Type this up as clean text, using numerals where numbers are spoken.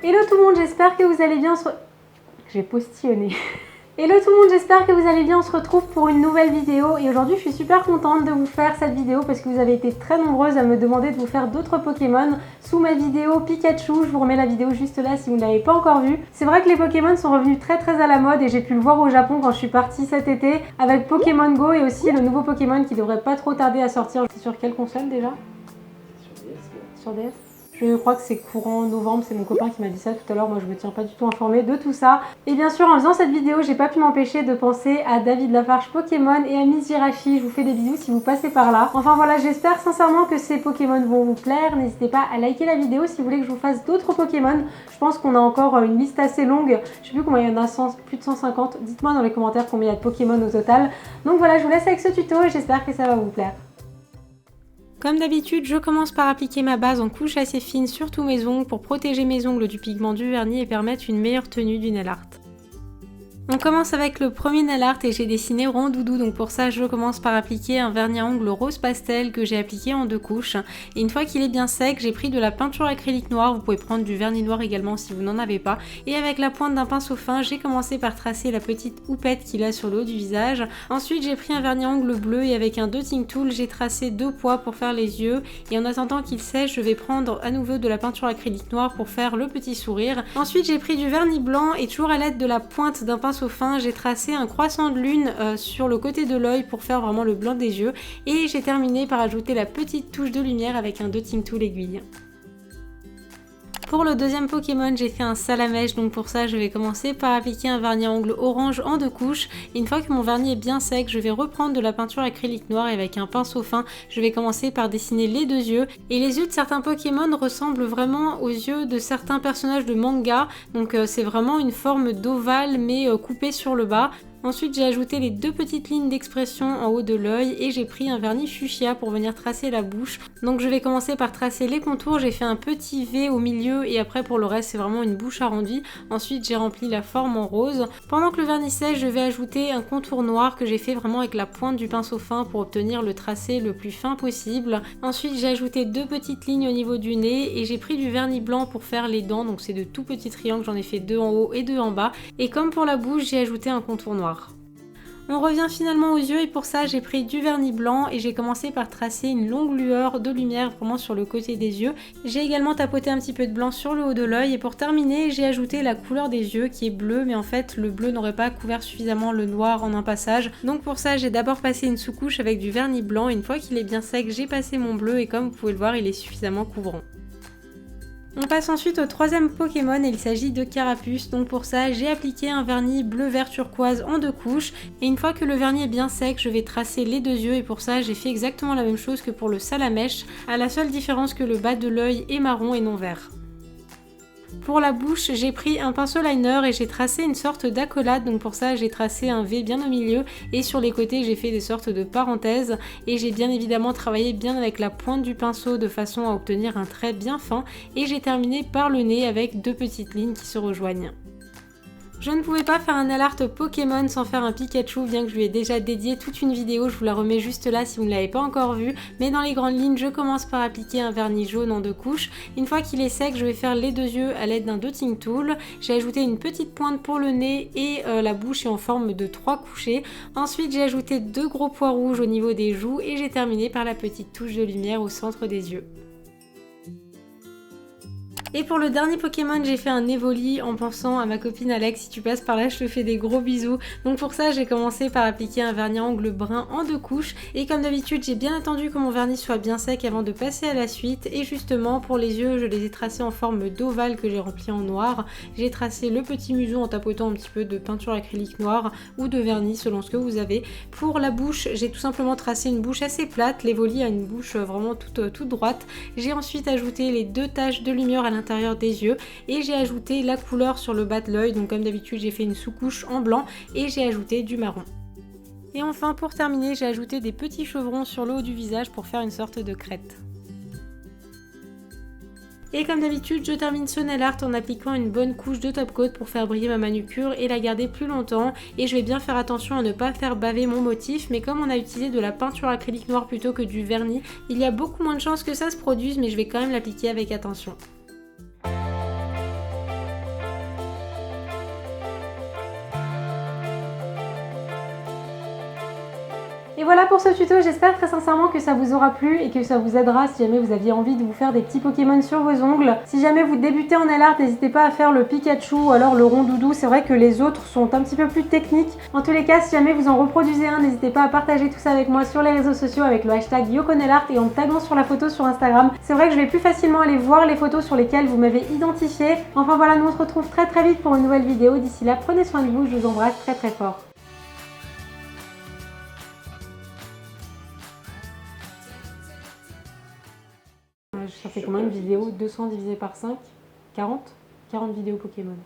Hello tout le monde, j'espère que vous allez bien. J'ai postillonné. Hello tout le monde, j'espère que vous allez bien. On se retrouve pour une nouvelle vidéo et aujourd'hui je suis super contente de vous faire cette vidéo parce que vous avez été très nombreuses à me demander de vous faire d'autres Pokémon sous ma vidéo Pikachu. Je vous remets la vidéo juste là si vous ne l'avez pas encore vue. C'est vrai que les Pokémon sont revenus très à la mode et j'ai pu le voir au Japon quand je suis partie cet été avec Pokémon Go et aussi le nouveau Pokémon qui devrait pas trop tarder à sortir. C'est sur quelle console déjà? Sur DS. Je crois que c'est courant novembre, c'est mon copain qui m'a dit ça tout à l'heure, moi je me tiens pas du tout informée de tout ça. Et bien sûr en faisant cette vidéo, j'ai pas pu m'empêcher de penser à David Lafarge Pokémon et à Miss Jirachi. Je vous fais des bisous si vous passez par là. Enfin voilà, j'espère sincèrement que ces Pokémon vont vous plaire. N'hésitez pas à liker la vidéo si vous voulez que je vous fasse d'autres Pokémon. Je pense qu'on a encore une liste assez longue. Je sais plus combien il y en a, plus de 150. Dites-moi dans les commentaires combien il y a de Pokémon au total. Donc voilà, je vous laisse avec ce tuto et j'espère que ça va vous plaire. Comme d'habitude, je commence par appliquer ma base en couche assez fine sur tous mes ongles pour protéger mes ongles du pigment du vernis et permettre une meilleure tenue du nail art. On commence avec le premier nail art et j'ai dessiné rond doudou, donc pour ça je commence par appliquer un vernis à ongles rose pastel que j'ai appliqué en 2 couches. Et une fois qu'il est bien sec, j'ai pris de la peinture acrylique noire, vous pouvez prendre du vernis noir également si vous n'en avez pas. Et avec la pointe d'un pinceau fin, j'ai commencé par tracer la petite houppette qu'il a sur le haut du visage. Ensuite j'ai pris un vernis à ongles bleu et avec un dotting tool, j'ai tracé 2 pois pour faire les yeux. Et en attendant qu'il sèche, je vais prendre à nouveau de la peinture acrylique noire pour faire le petit sourire. Ensuite j'ai pris du vernis blanc et toujours à l'aide de la pointe d'un pinceau fin, j'ai tracé un croissant de lune sur le côté de l'œil pour faire vraiment le blanc des yeux et j'ai terminé par ajouter la petite touche de lumière avec un dotting tool aiguille. Pour le deuxième Pokémon, j'ai fait un salamèche, donc pour ça je vais commencer par appliquer un vernis à ongles orange en 2 couches. Et une fois que mon vernis est bien sec, je vais reprendre de la peinture acrylique noire et avec un pinceau fin, je vais commencer par dessiner les 2 yeux. Et les yeux de certains Pokémon ressemblent vraiment aux yeux de certains personnages de manga, donc c'est vraiment une forme d'ovale mais coupée sur le bas. Ensuite j'ai ajouté les 2 petites lignes d'expression en haut de l'œil et j'ai pris un vernis fuchsia pour venir tracer la bouche. Donc je vais commencer par tracer les contours, j'ai fait un petit V au milieu et après pour le reste c'est vraiment une bouche arrondie. Ensuite j'ai rempli la forme en rose. Pendant que le vernis sèche, je vais ajouter un contour noir que j'ai fait vraiment avec la pointe du pinceau fin pour obtenir le tracé le plus fin possible. Ensuite j'ai ajouté 2 petites lignes au niveau du nez et j'ai pris du vernis blanc pour faire les dents, donc c'est de tout petits triangles, j'en ai fait 2 en haut et 2 en bas. Et comme pour la bouche, j'ai ajouté un contour noir. On revient finalement aux yeux et pour ça j'ai pris du vernis blanc et j'ai commencé par tracer une longue lueur de lumière vraiment sur le côté des yeux. J'ai également tapoté un petit peu de blanc sur le haut de l'œil et pour terminer j'ai ajouté la couleur des yeux qui est bleu, mais en fait le bleu n'aurait pas couvert suffisamment le noir en un passage. Donc pour ça j'ai d'abord passé une sous-couche avec du vernis blanc et une fois qu'il est bien sec j'ai passé mon bleu et comme vous pouvez le voir il est suffisamment couvrant. On passe ensuite au troisième Pokémon et il s'agit de Carapuce. Donc pour ça, j'ai appliqué un vernis bleu-vert turquoise en 2 couches. Et une fois que le vernis est bien sec, je vais tracer les 2 yeux et pour ça, j'ai fait exactement la même chose que pour le salamèche, à la seule différence que le bas de l'œil est marron et non vert. Pour la bouche, j'ai pris un pinceau liner et j'ai tracé une sorte d'accolade, donc pour ça j'ai tracé un V bien au milieu et sur les côtés j'ai fait des sortes de parenthèses et j'ai bien évidemment travaillé bien avec la pointe du pinceau de façon à obtenir un trait bien fin et j'ai terminé par le nez avec 2 petites lignes qui se rejoignent. Je ne pouvais pas faire un nail art Pokémon sans faire un Pikachu, bien que je lui ai déjà dédié toute une vidéo, je vous la remets juste là si vous ne l'avez pas encore vue. Mais dans les grandes lignes, je commence par appliquer un vernis jaune en 2 couches. Une fois qu'il est sec, je vais faire les 2 yeux à l'aide d'un dotting tool. J'ai ajouté une petite pointe pour le nez et la bouche est en forme de 3 couchées. Ensuite, j'ai ajouté 2 gros pois rouges au niveau des joues et j'ai terminé par la petite touche de lumière au centre des yeux. Et pour le dernier Pokémon, j'ai fait un Evoli en pensant à ma copine Alex. Si tu passes par là, je te fais des gros bisous. Donc pour ça, j'ai commencé par appliquer un vernis à ongles brun en 2 couches. Et comme d'habitude, j'ai bien attendu que mon vernis soit bien sec avant de passer à la suite. Et justement, pour les yeux, je les ai tracés en forme d'ovale que j'ai rempli en noir. J'ai tracé le petit museau en tapotant un petit peu de peinture acrylique noire ou de vernis selon ce que vous avez. Pour la bouche, j'ai tout simplement tracé une bouche assez plate. L'Evoli a une bouche vraiment toute droite. J'ai ensuite ajouté les 2 taches de lumière à l'intérieur des yeux et j'ai ajouté la couleur sur le bas de l'œil, donc comme d'habitude j'ai fait une sous-couche en blanc et j'ai ajouté du marron. Et enfin pour terminer, j'ai ajouté des petits chevrons sur le haut du visage pour faire une sorte de crête. Et comme d'habitude, je termine ce nail art en appliquant une bonne couche de top coat pour faire briller ma manucure et la garder plus longtemps. Et je vais bien faire attention à ne pas faire baver mon motif, mais comme on a utilisé de la peinture acrylique noire plutôt que du vernis, il y a beaucoup moins de chances que ça se produise, mais je vais quand même l'appliquer avec attention. Et voilà pour ce tuto, j'espère très sincèrement que ça vous aura plu et que ça vous aidera si jamais vous aviez envie de vous faire des petits Pokémon sur vos ongles. Si jamais vous débutez en nail art, n'hésitez pas à faire le Pikachu ou alors le Rondoudou, c'est vrai que les autres sont un petit peu plus techniques. En tous les cas, si jamais vous en reproduisez un, n'hésitez pas à partager tout ça avec moi sur les réseaux sociaux avec le hashtag YokoNailArt et en me taguant sur la photo sur Instagram. C'est vrai que je vais plus facilement aller voir les photos sur lesquelles vous m'avez identifié. Enfin voilà, nous on se retrouve très vite pour une nouvelle vidéo. D'ici là, prenez soin de vous, je vous embrasse très fort. Ça fait combien de vidéos? 200 divisé par 5? 40 vidéos Pokémon.